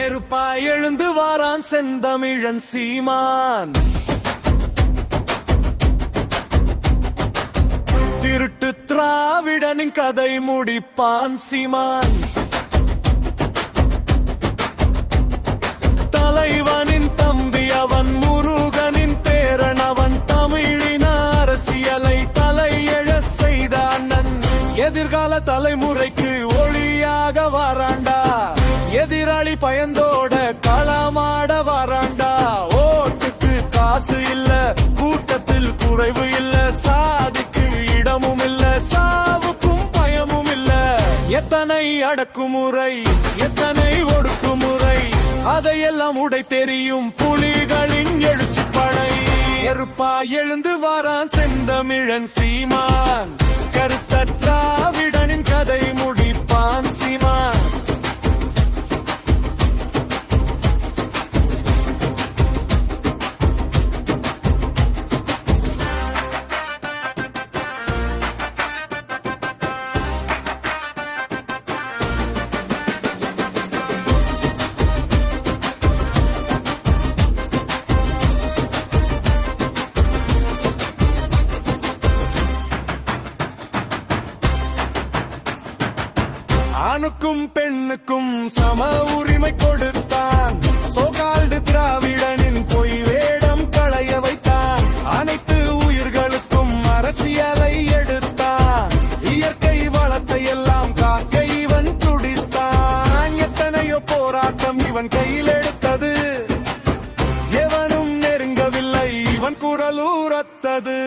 நெருப்பாய் எழுந்து வாரான் செந்தமிழன் சீமான். திருட்டு திராவிடனின் கதை முடிப்பான் சீமான். தலைவனின் தம்பி அவன், முருகனின் பேரன் அவன், தமிழின் அரசியலை தலையெழ செய்த அண்ணன். எதிர்கால தலைமுறைக்கு ஒளியாக வாராண்டா, எதிராளி பயந்தோட களமாட வாராண்டா. ஓட்டுக்கு காசு இல்ல, கூட்டத்தில் குறைவு இல்ல, சாதிக்கு இடமும் இல்ல, சாவுக்கும் பயமும் இல்ல. எத்தனை அடக்குமுறை, எத்தனை ஒடுக்குமுறை, அதையெல்லாம் உடை தெரியும் புலிகளின் எழுச்சி படை. நெருப்பா எழுந்து வாரான் செந்தமிழன் சீமான். கருத்த திராவிடனின் கதை முடிப்பான் சீமான். ஆணுக்கும் பெண்ணுக்கும் சம உரிமை கொடுத்தான். சோகால்டு திராவிடனின் பொய் வேடம் களைய வைத்தான். அனைத்து உயிர்களுக்கும் அரசியலை எடுத்தான். இயற்கை வளத்தை எல்லாம் காக்க இவன் துடித்தான். எத்தனையோ போராட்டம் இவன் கையில் எடுத்தது, எவனும் நெருங்கவில்லை இவன் குரல் உரத்தது.